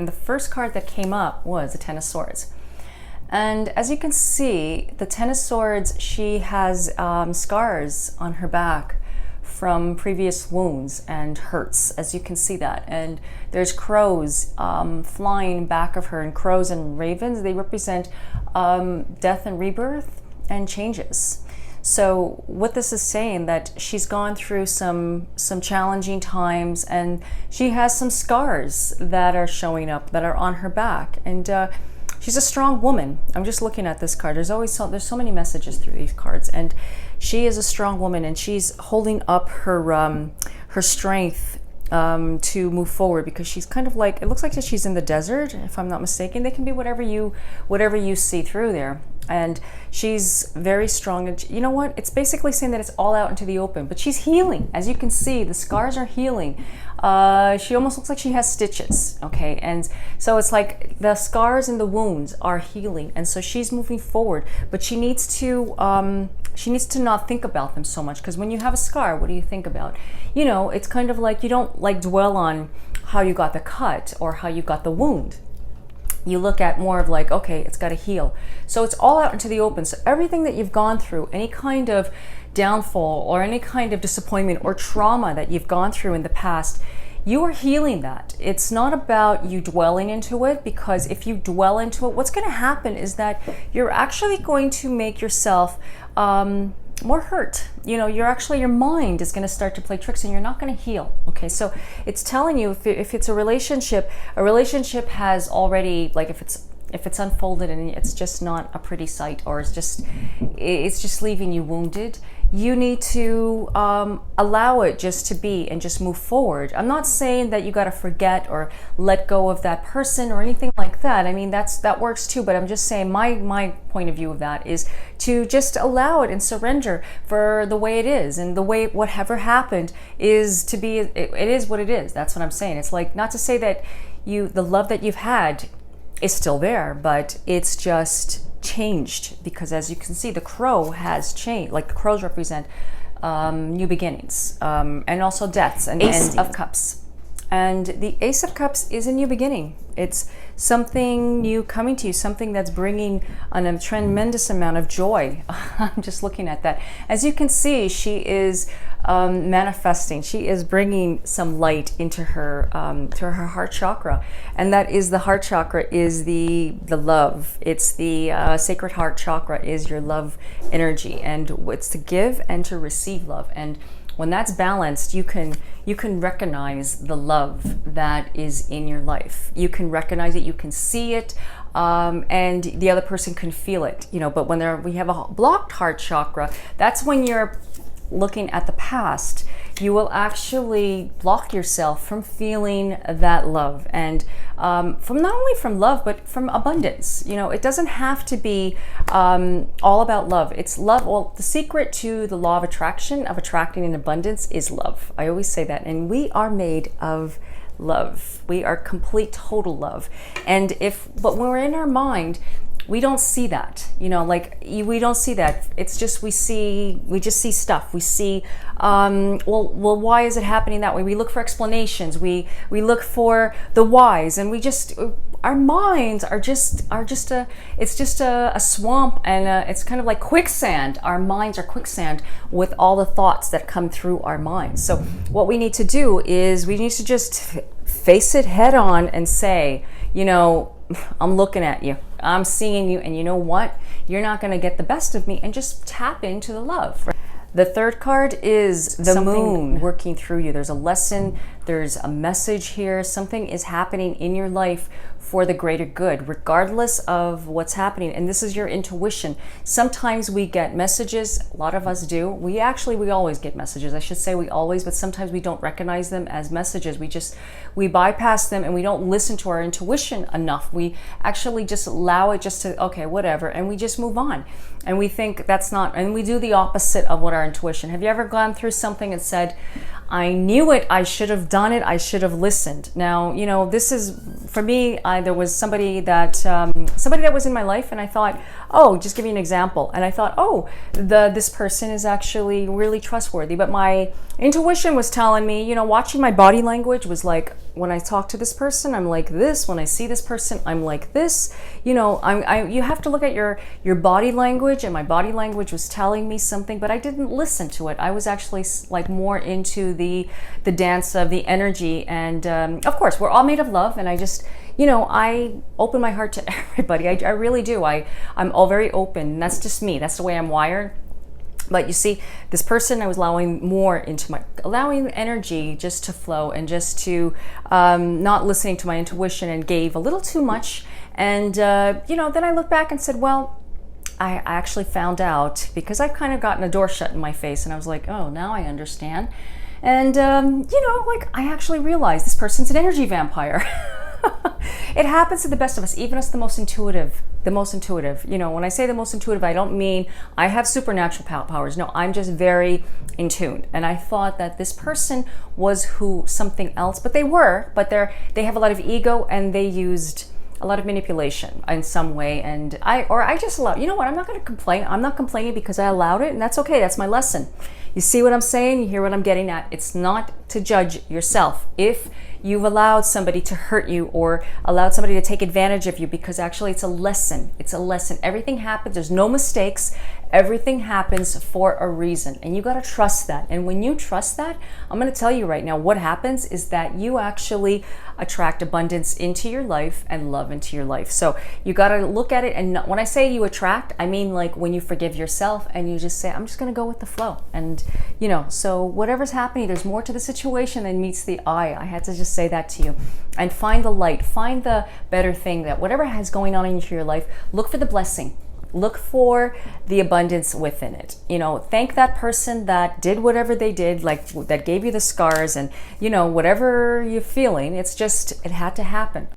And the first card that came up was the Ten of Swords. And as you can see, the Ten of Swords, she has scars on her back from previous wounds and hurts, as you can see that. And there's crows flying back of her, and crows and ravens, they represent death and rebirth and changes. So what this is saying, that she's gone through some challenging times, and she has some scars that are showing up, that are on her back. And she's a strong woman. I'm just looking at this card. There's so many messages through these cards, and she is a strong woman, and she's holding up her strength to move forward, because she's kind of like, it looks like that she's in the desert, if I'm not mistaken. They can be whatever you see through there. And she's very strong. And you know what? It's basically saying that it's all out into the open, but she's healing. As you can see, the scars are healing. She almost looks like she has stitches, okay? And so it's like the scars and the wounds are healing. And so she's moving forward, but she needs to not think about them so much, because when you have a scar, what do you think about? You know, it's kind of like, you don't like dwell on how you got the cut or how you got the wound. You look at more of like, okay, it's got to heal. So it's all out into the open. So everything that you've gone through, any kind of downfall or any kind of disappointment or trauma that you've gone through in the past, you are healing that. It's not about you dwelling into it, because if you dwell into it, what's going to happen is that you're actually going to make yourself more hurt. You know, your mind is going to start to play tricks, and you're not going to heal. Okay, so it's telling you, if it's a relationship has already, like, if it's unfolded and it's just not a pretty sight, or it's just leaving you wounded, you need to allow it just to be and just move forward. I'm not saying that you got to forget or let go of that person or anything like that. I mean, that works too, but I'm just saying my point of view of that is to just allow it and surrender for the way it is, and the way whatever happened is to be, it is what it is. That's what I'm saying. It's like, not to say that the love that you've had is still there, but it's just changed, because as you can see, the crow has changed. Like, the crows represent new beginnings, and also deaths and Ace of Cups. And the Ace of Cups is a new beginning. It's something new coming to you, something that's bringing a tremendous amount of joy. I'm just looking at that. As you can see, she is manifesting. She is bringing some light into her to her heart chakra, and that is, the heart chakra is the love. It's the sacred heart chakra is your love energy, and it's to give and to receive love. And when that's balanced, you can recognize the love that is in your life. You can recognize it, you can see it, and the other person can feel it. You know, but when we have a blocked heart chakra, that's when you're looking at the past. You will actually block yourself from feeling that love, and from not only from love, but from abundance. You know, it doesn't have to be all about love. It's love. Well, the secret to the law of attraction, of attracting in abundance, is love. I always say that, and we are made of love. We are complete, total love. And but when we're in our mind, we don't see that, you know, like, we don't see that. It's just, we just see stuff. We see, well, why is it happening that way? We look for explanations. We look for the whys, and our minds are just a swamp, and it's kind of like quicksand. Our minds are quicksand with all the thoughts that come through our minds. So what we need to do is we need to just face it head on and say, you know, I'm looking at you, I'm seeing you, and you know what? You're not going to get the best of me, and just tap into the love. The third card is the moon working through you. There's a lesson, there's a message here. Something is happening in your life for the greater good, regardless of what's happening. And this is your intuition. Sometimes we get messages, a lot of us do. We always get messages. I should say we always, but sometimes we don't recognize them as messages. We bypass them, and we don't listen to our intuition enough. We actually just allow it just to, okay, whatever, and we just move on. And we think that's not, and we do the opposite of what our intuition. Have you ever gone through something and said, I knew it, I should have done it, I should have listened? Now, you know, this is, for me, there was somebody that was in my life, and I thought, oh, just give you an example. And I thought, oh, this person is actually really trustworthy. But my intuition was telling me, you know, watching my body language was like, when I talk to this person, I'm like this. When I see this person, I'm like this. You know, you have to look at your body language, and my body language was telling me something, but I didn't listen to it. I was actually like more into the dance of the energy, and of course, we're all made of love, and I just, you know, I open my heart to everybody. I really do. I'm all very open. That's just me. That's the way I'm wired. But you see, this person, I was allowing energy just to flow, and just to not listening to my intuition, and gave a little too much. And, you know, then I looked back and said, well, I actually found out, because I've kind of gotten a door shut in my face, and I was like, oh, now I understand. And, you know, like, I actually realized this person's an energy vampire. It happens to the best of us, even us, the most intuitive. You know, when I say the most intuitive, I don't mean I have supernatural powers. No, I'm just very in tune. And I thought that this person was something else, but they have a lot of ego, and they used a lot of manipulation in some way. And I just allow, you know what, I'm not going to complain. I'm not complaining, because I allowed it, and that's okay. That's my lesson. You see what I'm saying? You hear what I'm getting at? It's not to judge yourself if you've allowed somebody to hurt you, or allowed somebody to take advantage of you, because actually it's a lesson. It's a lesson. Everything happens. There's no mistakes. Everything happens for a reason, and you got to trust that. And when you trust that, I'm going to tell you right now, what happens is that you actually attract abundance into your life and love into your life. So you got to look at it. And when I say you attract, I mean like when you forgive yourself and you just say, I'm just going to go with the flow. And, you know, so whatever's happening, there's more to the situation than meets the eye. I had to just say that to you. And find the light, find the better thing, that whatever has going on in your life, look for the blessing. Look for the abundance within it. You know, thank that person that did whatever they did, like that gave you the scars, and, you know, whatever you're feeling, it's just, it had to happen.